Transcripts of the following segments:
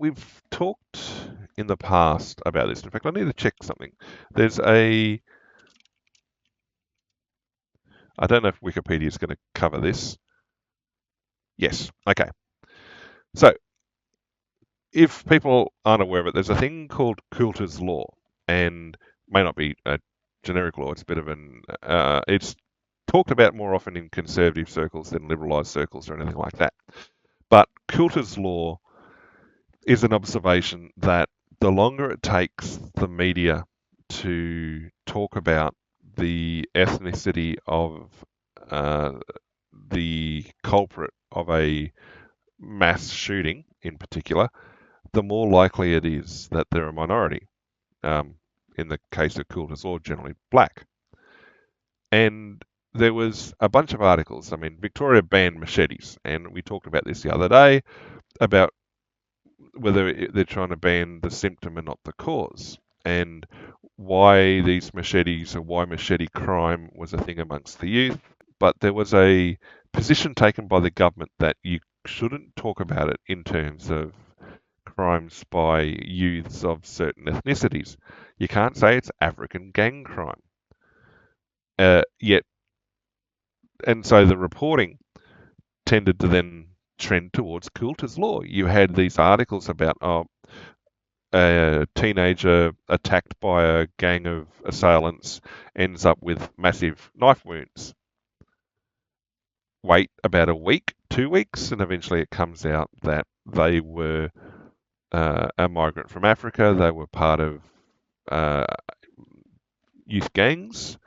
we've talked in the past about this. In fact, I need to check something. There's a, I don't know if Wikipedia is going to cover this. Yes. Okay. So if people aren't aware of it, there's a thing called Coulter's law, and may not be a generic law. It's a bit of an, it's talked about more often in conservative circles than liberalised circles or anything like that. But Coulter's law is an observation that the longer it takes the media to talk about the ethnicity of uh, the culprit of a mass shooting in particular, the more likely it is that they're a minority. In the case of Coulter's law, generally black. And there was a bunch of articles. I mean, Victoria banned machetes, and we talked about this the other day about whether they're trying to ban the symptom and not the cause, and why these machetes or why machete crime was a thing amongst the youth. But there was a position taken by the government that you shouldn't talk about it in terms of crimes by youths of certain ethnicities. You can't say it's African gang crime. Yet, and so the reporting tended to then trend towards Coulter's law. You had these articles about a teenager attacked by a gang of assailants ends up with massive knife wounds. Wait about a week, 2 weeks, and eventually it comes out that they were a migrant from Africa. They were part of uh, youth gangs.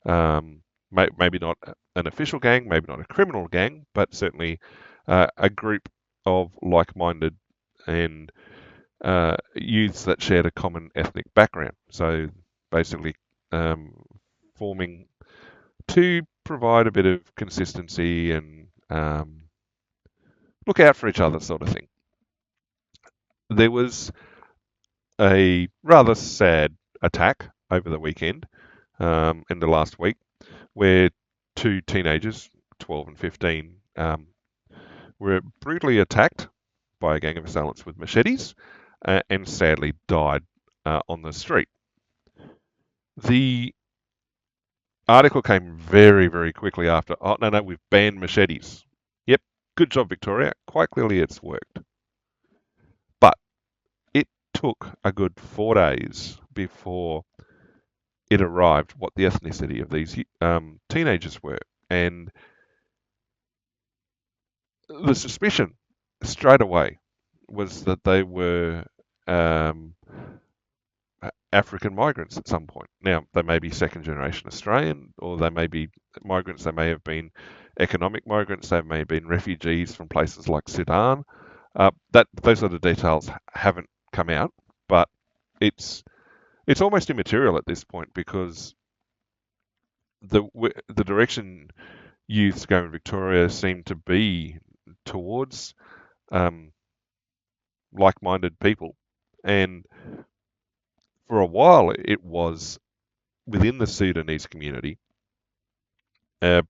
Maybe not an official gang, maybe not a criminal gang, but certainly a group of like-minded and youths that shared a common ethnic background. So basically, forming to provide a bit of consistency and look out for each other, sort of thing. There was a rather sad attack over the weekend, in the last week, where two teenagers, 12 and 15, were brutally attacked by a gang of assailants with machetes and sadly died on the street. The article came very, very quickly after. Oh, no, we've banned machetes. Yep, good job, Victoria. Quite clearly it's worked. But it took a good 4 days before it arrived what the ethnicity of these teenagers were. And the suspicion straight away was that they were um, African migrants at some point. Now, they may be second generation Australian, or they may be migrants, they may have been economic migrants, they may have been refugees from places like Sudan. Those sort of details haven't come out, but it's almost immaterial at this point because the direction youths go in Victoria seem to be towards um, like-minded people, and for a while it was within the Sudanese community,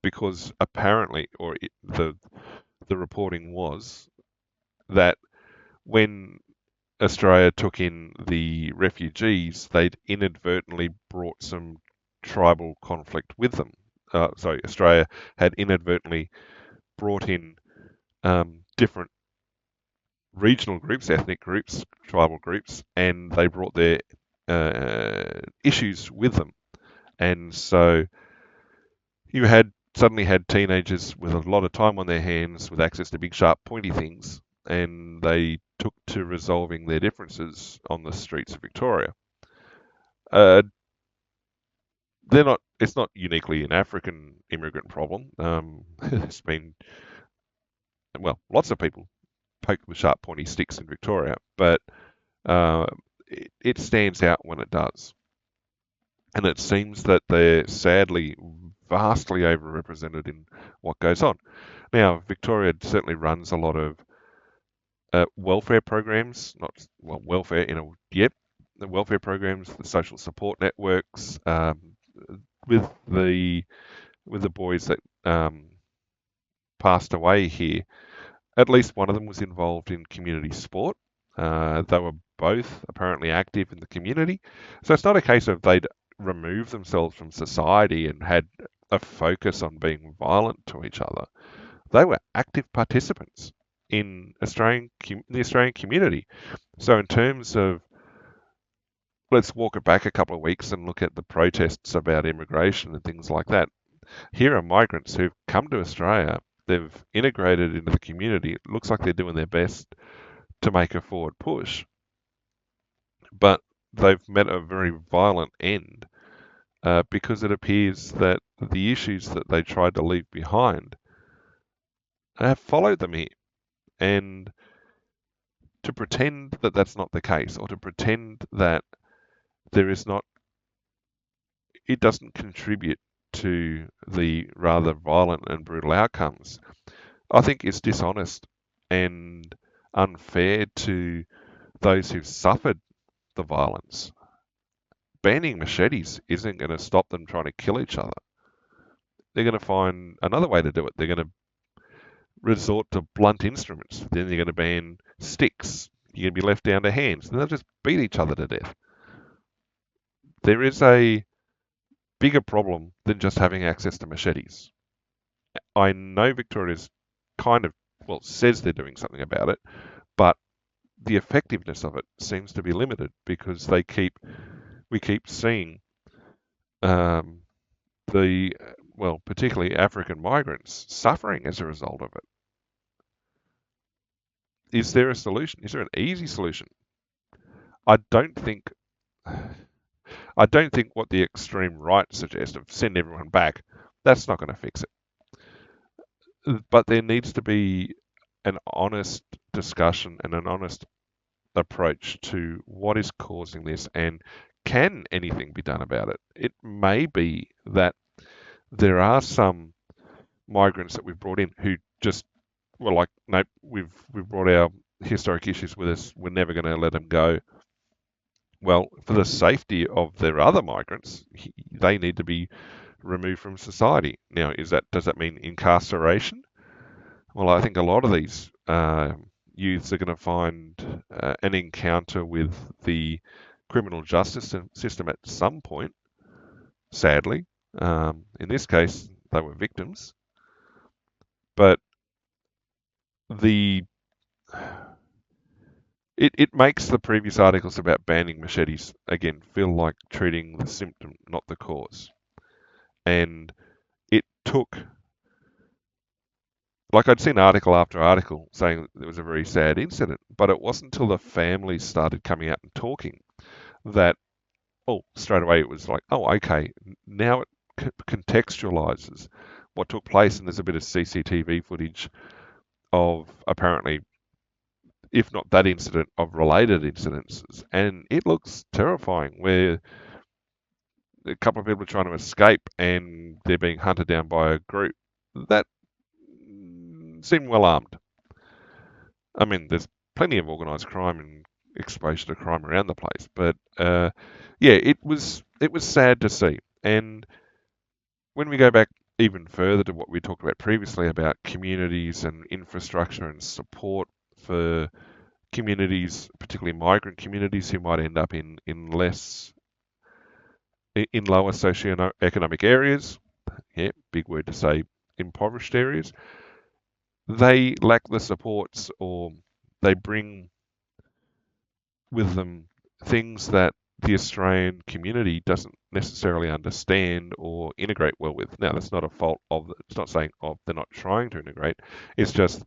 because apparently, the reporting was that when Australia took in the refugees, they'd inadvertently brought some tribal conflict with them. Sorry, Australia had inadvertently brought in different regional groups, ethnic groups, tribal groups, and they brought their issues with them. And so you suddenly had teenagers with a lot of time on their hands with access to big, sharp, pointy things, and they took to resolving their differences on the streets of Victoria. Uh, it's not uniquely an African immigrant problem. There's been, well, lots of people poked with sharp, pointy sticks in Victoria, but uh, it stands out when it does. And it seems that they're sadly vastly overrepresented in what goes on. Now, Victoria certainly runs a lot of welfare programs, not well welfare in a yep, the welfare programs, the social support networks, with the boys that passed away here. At least one of them was involved in community sport, They were both apparently active in the community. So it's not a case of they'd removed themselves from society and had a focus on being violent to each other. They were active participants in the Australian community. So in terms of, let's walk it back a couple of weeks and look at the protests about immigration and things like that. Here are migrants who've come to Australia. They've integrated into the community. It looks like they're doing their best to make a forward push, but they've met a very violent end because it appears that the issues that they tried to leave behind have followed them here. And to pretend that that's not the case, or to pretend that there is not, it doesn't contribute to the rather violent and brutal outcomes, I think is dishonest and unfair to those who've suffered the violence. Banning machetes isn't going to stop them trying to kill each other. They're going to find another way to do it. They're going to resort to blunt instruments. Then you're going to ban sticks. You're going to be left down to hands. Then they'll just beat each other to death. There is a bigger problem than just having access to machetes. I know Victoria's kind of, well, says they're doing something about it, but the effectiveness of it seems to be limited because we keep seeing um, particularly African migrants suffering as a result of it. Is there a solution? Is there an easy solution? I don't think I don't think what the extreme right suggests of send everyone back, that's not going to fix it. But there needs to be an honest discussion and an honest approach to what is causing this and can anything be done about it? It may be that there are some migrants that we've brought in who just were like, nope, we've brought our historic issues with us. We're never going to let them go. Well, for the safety of their other migrants, they need to be removed from society. Now, does that mean incarceration? Well, I think a lot of these youths are going to find an encounter with the criminal justice system at some point, sadly. In this case, they were victims. But the it makes the previous articles about banning machetes, again, feel like treating the symptom, not the cause. And it took, like I'd seen article after article saying that it was a very sad incident, but it wasn't until the families started coming out and talking that, straight away it was like, okay, now it contextualizes what took place, and there's a bit of CCTV footage of apparently, if not that incident, of related incidences, and it looks terrifying where a couple of people are trying to escape and they're being hunted down by a group that seem well armed. I mean, there's plenty of organised crime and exposure to crime around the place, but yeah, it was sad to see. And when we go back even further to what we talked about previously about communities and infrastructure and support for communities, particularly migrant communities who might end up in lower socioeconomic areas, yeah, big word to say, impoverished areas, they lack the supports, or they bring with them things that the Australian community doesn't necessarily understand or integrate well with. Now, that's not a fault of, it's not saying, they're not trying to integrate. It's just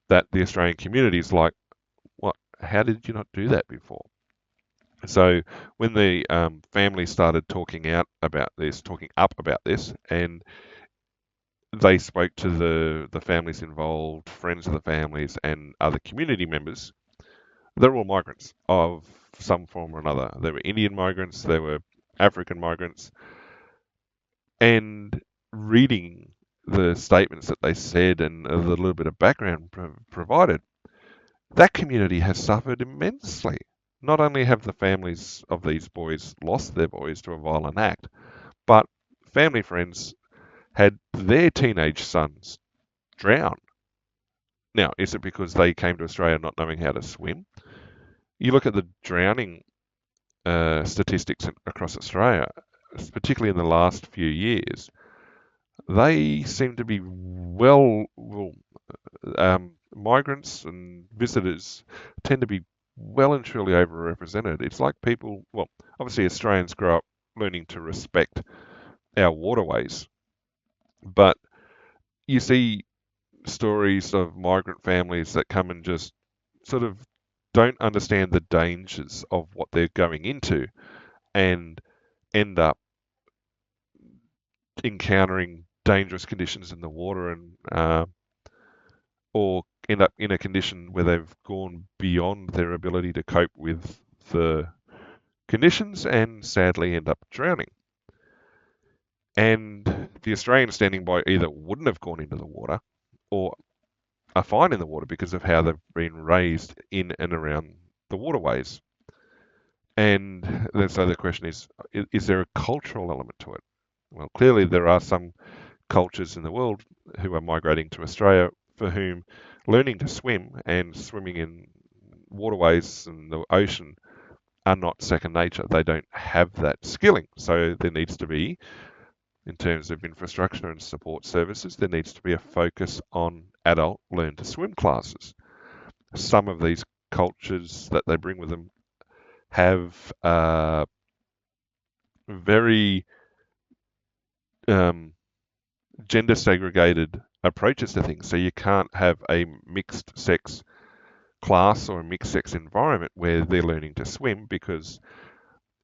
that the Australian community is like, what? How did you not do that before? So when the family started talking up about this, and they spoke to the families involved, friends of the families, and other community members, they're all migrants of some form or another. There were Indian migrants, there were African migrants, and reading the statements that they said and the little bit of background provided, that community has suffered immensely. Not only have the families of these boys lost their boys to a violent act, but family friends had their teenage sons drown. Now, is it because they came to Australia not knowing how to swim? You look at the drowning statistics across Australia, particularly in the last few years, they seem to be migrants and visitors tend to be well and truly overrepresented. It's like people, well, obviously Australians grow up learning to respect our waterways, but you see stories of migrant families that come and just sort of don't understand the dangers of what they're going into and end up encountering dangerous conditions in the water and or end up in a condition where they've gone beyond their ability to cope with the conditions and sadly end up drowning. And the Australians standing by either wouldn't have gone into the water or are fine in the water because of how they've been raised in and around the waterways. And then so the question is there a cultural element to it? Well, clearly there are some cultures in the world who are migrating to Australia for whom learning to swim and swimming in waterways and the ocean are not second nature. They don't have that skilling. So there needs to be, in terms of infrastructure and support services, there needs to be a focus on adult learn to swim classes. Some of these cultures that they bring with them have very gender segregated approaches to things. So you can't have a mixed sex class or a mixed sex environment where they're learning to swim because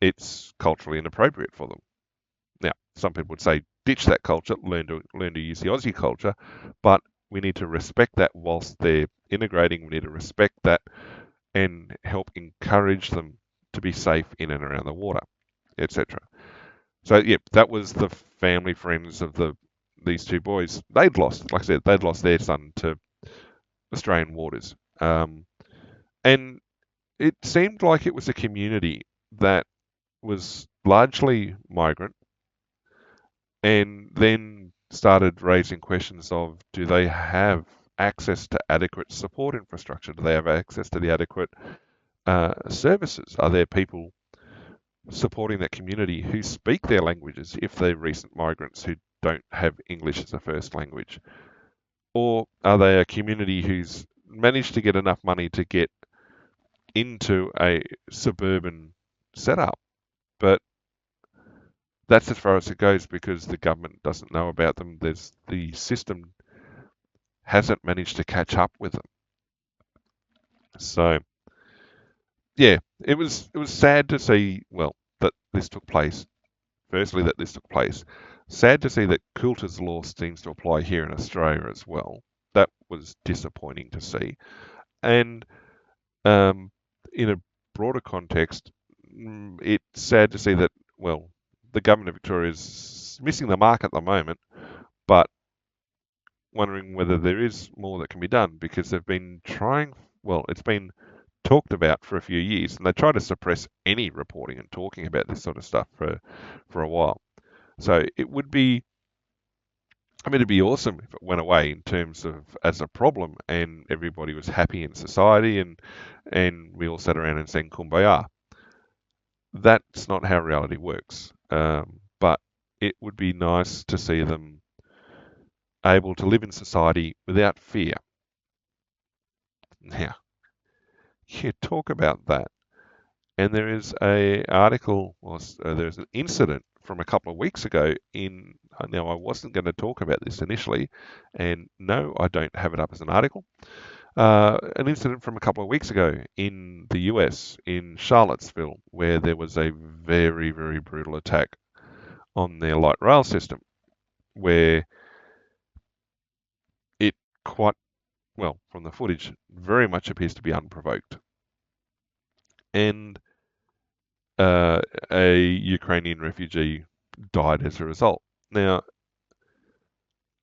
it's culturally inappropriate for them. Now, some people would say ditch that culture, learn to use the Aussie culture, but we need to respect that whilst they're integrating. We need to respect that and help encourage them to be safe in and around the water, etc. So, yeah, that was the family friends of these two boys. They'd lost, like I said, they'd lost their son to Australian waters. And it seemed like it was a community that was largely migrant and then started raising questions of do they have access to adequate support infrastructure? Do they have access to the adequate services? Are there people supporting that community who speak their languages if they're recent migrants who don't have English as a first language? Or are they a community who's managed to get enough money to get into a suburban setup, but that's as far as it goes because the government doesn't know about them. The system hasn't managed to catch up with them. So yeah, it was sad to see, well, that this took place. Firstly, that this took place. Sad to see that Coulter's law seems to apply here in Australia as well. That was disappointing to see. And um, in a broader context, it's sad to see that, well, the government of Victoria is missing the mark at the moment, but wondering whether there is more that can be done because they've been trying, well, it's been talked about for a few years and they try to suppress any reporting and talking about this sort of stuff for a while. So it would be, I mean, it'd be awesome if it went away in terms of as a problem and everybody was happy in society and we all sat around and sang Kumbaya. That's not how reality works. But it would be nice to see them able to live in society without fear. Now, you talk about that, and there is a article, or there's an incident from a couple of weeks ago in. Now, I wasn't going to talk about this initially, and no, I don't have it up as an article. An incident from a couple of weeks ago in the US, in Charlottesville, where there was a very, very brutal attack on their light rail system, where it quite, well, from the footage, very much appears to be unprovoked. And a Ukrainian refugee died as a result. Now,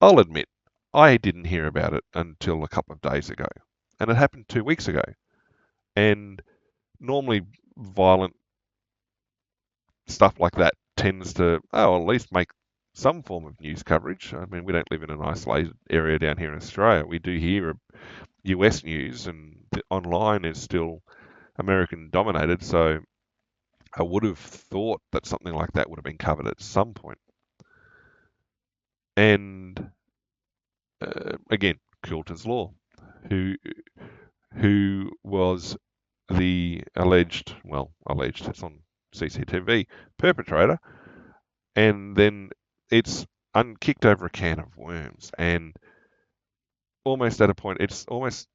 I'll admit, I didn't hear about it until a couple of days ago, and it happened 2 weeks ago. And normally, violent stuff like that tends to, at least make some form of news coverage. I mean, we don't live in an isolated area down here in Australia. We do hear US news, and online is still American dominated, so I would have thought that something like that would have been covered at some point. And again, Coulter's Law, who was the alleged, it's on CCTV, perpetrator, and then it's unkicked over a can of worms, and almost at a point, it's almost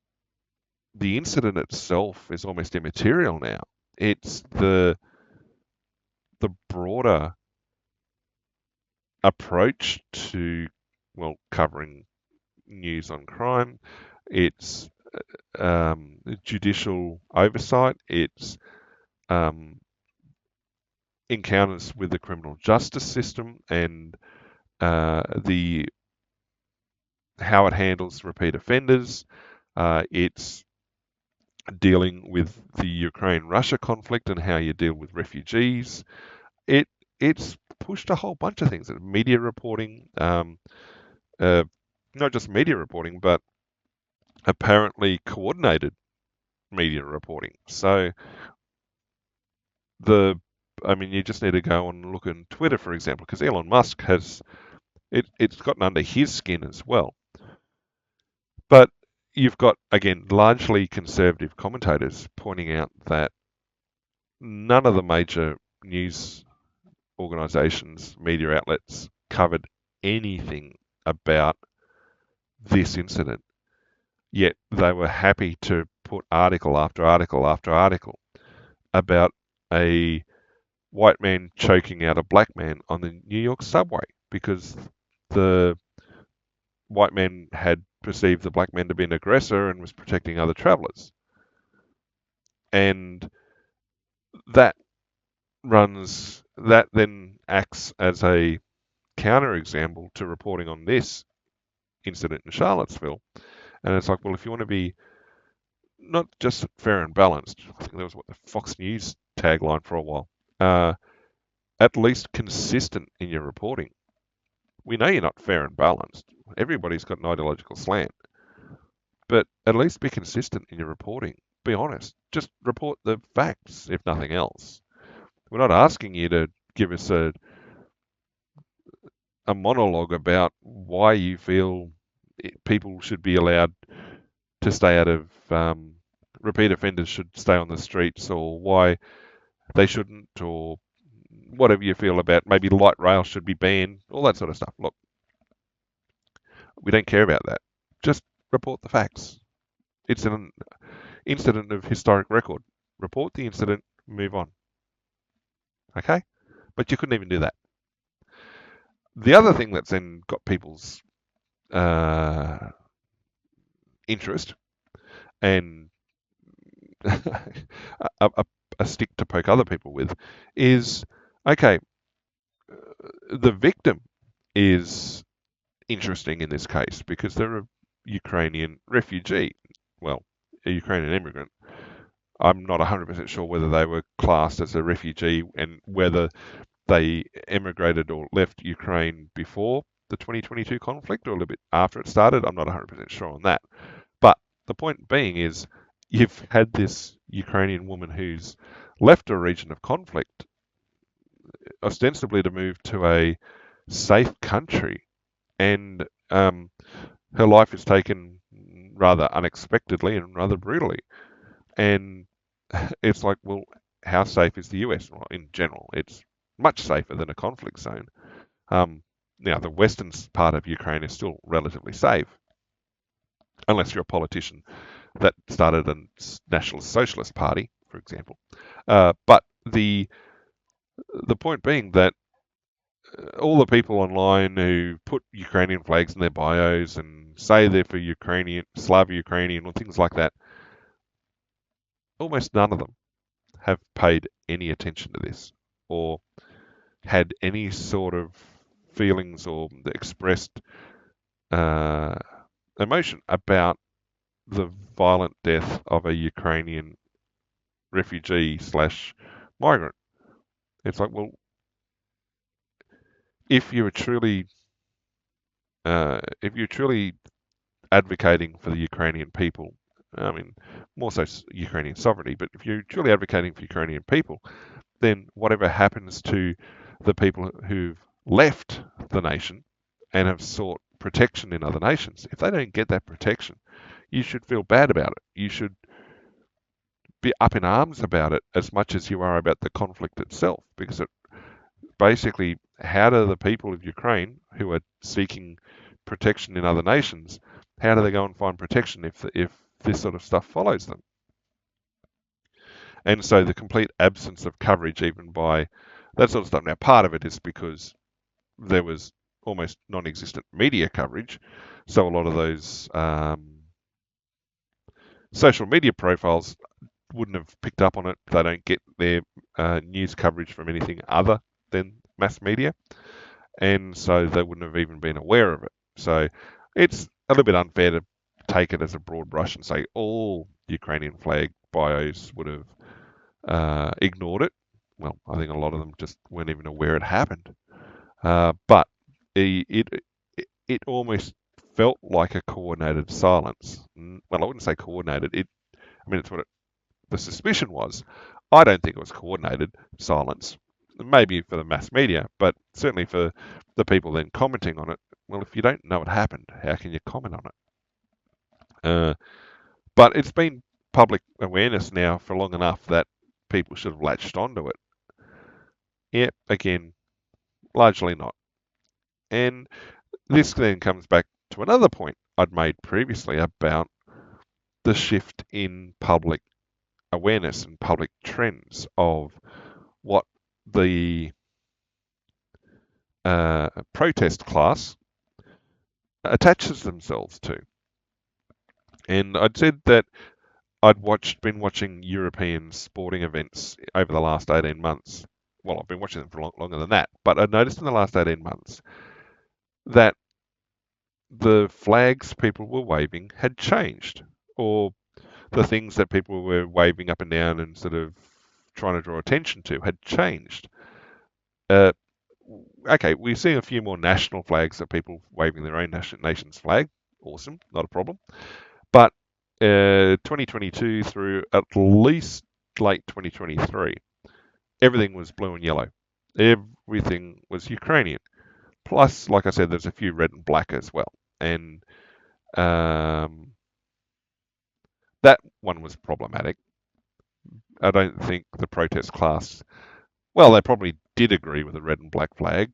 the incident itself is almost immaterial now. It's the broader approach to, covering news on crime. It's judicial oversight. It's encounters with the criminal justice system and the how it handles repeat offenders. It's dealing with the Ukraine-Russia conflict and how you deal with refugees. It's pushed a whole bunch of things. Media reporting, not just media reporting, but apparently coordinated media reporting. So you just need to go and look on Twitter, for example, because Elon Musk it's gotten under his skin as well. But you've got, again, largely conservative commentators pointing out that none of the major news organisations, media outlets, covered anything about this incident. Yet they were happy to put article after article after article about a white man choking out a black man on the New York subway because the white man had perceived the black man to be an aggressor and was protecting other travellers. And that then acts as a counterexample to reporting on this incident in Charlottesville. And it's like, well, if you want to be not just fair and balanced, I think that was what the Fox News tagline for a while, at least consistent in your reporting. We know you're not fair and balanced. Everybody's got an ideological slant. But at least be consistent in your reporting. Be honest. Just report the facts, if nothing else. We're not asking you to give us a monologue about why you feel people should be allowed to stay out of, repeat offenders should stay on the streets, or why they shouldn't, or whatever you feel about maybe light rail should be banned, all that sort of stuff. Look, we don't care about that. Just report the facts. It's an incident of historic record. Report the incident, move on. Okay? But you couldn't even do that. The other thing that's then got people's interest and a stick to poke other people with is, okay, the victim is interesting in this case because they're a Ukrainian refugee, well, a Ukrainian immigrant. I'm not 100% sure whether they were classed as a refugee and whether they emigrated or left Ukraine before the 2022 conflict or a little bit after it started. I'm not 100% sure on that. But the point being is you've had this Ukrainian woman who's left a region of conflict, ostensibly to move to a safe country, and her life is taken rather unexpectedly and rather brutally. And it's like, well, how safe is the US? Well, in general, it's much safer than a conflict zone. Now, the western part of Ukraine is still relatively safe, unless you're a politician that started a National Socialist Party, for example. But the point being that all the people online who put Ukrainian flags in their bios and say they're for Ukrainian, Slav Ukrainian, or things like that, almost none of them have paid any attention to this or had any sort of feelings or expressed emotion about the violent death of a Ukrainian refugee / migrant. It's like, well, if you're truly advocating for the Ukrainian people, I mean, more so Ukrainian sovereignty, but if you're truly advocating for Ukrainian people, then whatever happens to the people who've left the nation and have sought protection in other nations, if they don't get that protection, you should feel bad about it. You should be up in arms about it as much as you are about the conflict itself, because it basically, how do the people of Ukraine who are seeking protection in other nations, how do they go and find protection if this sort of stuff follows them? And so the complete absence of coverage, even by that sort of stuff. Now, part of it is because there was almost non-existent media coverage, so a lot of those social media profiles wouldn't have picked up on it. They don't get their news coverage from anything other than mass media, and so they wouldn't have even been aware of it. So it's a little bit unfair to take it as a broad brush and say all Ukrainian flag bios would have ignored it. Well, I think a lot of them just weren't even aware it happened. But it almost felt like a coordinated silence. Well, I wouldn't say coordinated. I mean, it's what the suspicion was. I don't think it was coordinated silence. Maybe for the mass media, but certainly for the people then commenting on it. Well, if you don't know what happened, how can you comment on it? But it's been public awareness now for long enough that people should have latched onto it. Yep, again, largely not. And this then comes back to another point I'd made previously about the shift in public awareness and public trends of what the protest class attaches themselves to. And I'd said that been watching European sporting events over the last 18 months. Well, I've been watching them for longer than that, but I noticed in the last 18 months that the flags people were waving had changed, or the things that people were waving up and down and sort of trying to draw attention to had changed. Uh, okay, we're seeing a few more national flags of people waving their own nation's flag. Awesome, not a problem. But 2022 through at least late 2023, everything was blue and yellow. Everything was Ukrainian. Plus, like I said, there's a few red and black as well. And that one was problematic. I don't think the protest class, well, they probably did agree with the red and black flag,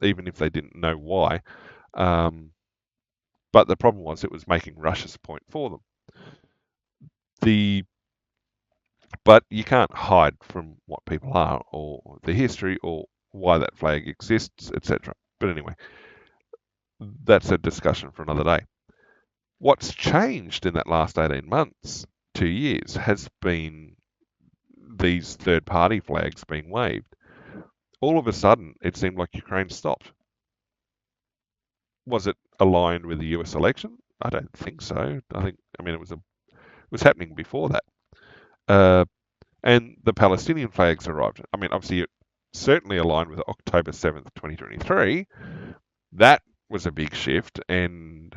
even if they didn't know why. But the problem was it was making Russia's point for them. But you can't hide from what people are, or the history, or why that flag exists, etc. But anyway, that's a discussion for another day. What's changed in that last 18 months, 2 years, has been these third-party flags being waved. All of a sudden, it seemed like Ukraine stopped. Was it aligned with the US election? I don't think so. I mean, it was happening before that. And the Palestinian flags arrived. I mean, obviously, it certainly aligned with October 7th, 2023. That was a big shift, and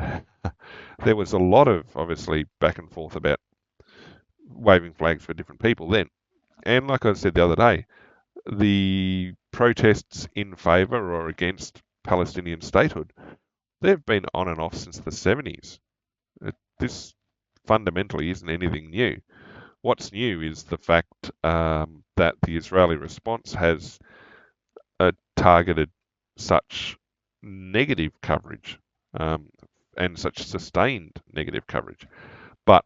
there was a lot of, obviously, back and forth about waving flags for different people then. And like I said the other day, the protests in favour or against Palestinian statehood, they've been on and off since the 70s. This fundamentally isn't anything new. What's new is the fact that the Israeli response has targeted such negative coverage and such sustained negative coverage. But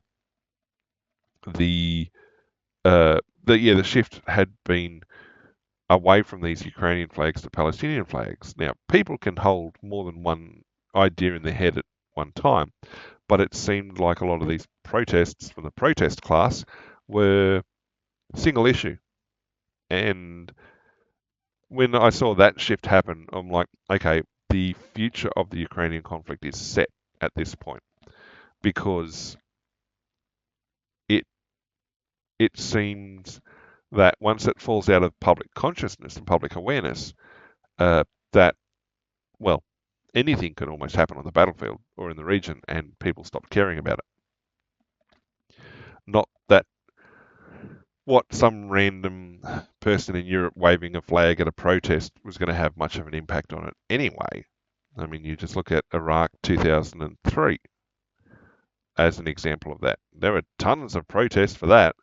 the shift had been away from these Ukrainian flags to Palestinian flags. Now, people can hold more than one idea in their head at one time, but it seemed like a lot of these protests from the protest class were single issue. And when I saw that shift happen, I'm like, okay, the future of the Ukrainian conflict is set at this point, because it seems that once it falls out of public consciousness and public awareness, that, well, anything can almost happen on the battlefield or in the region, and people stop caring about it. Not that what some random person in Europe waving a flag at a protest was going to have much of an impact on it anyway. I mean, you just look at Iraq 2003 as an example of that. There were tons of protests for that,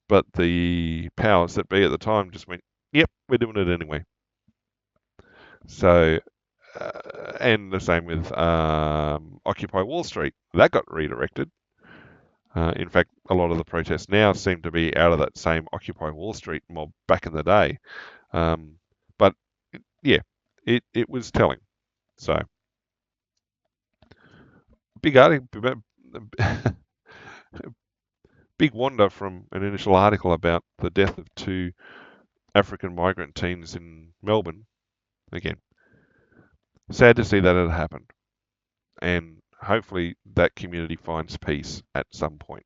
but the powers that be at the time just went, yep, we're doing it anyway. So, and the same with Occupy Wall Street. That got redirected. In fact, a lot of the protests now seem to be out of that same Occupy Wall Street mob back in the day. But yeah, it was telling. So, big article, big wonder from an initial article about the death of two African migrant teens in Melbourne. Again, sad to see that it happened. And hopefully that community finds peace at some point.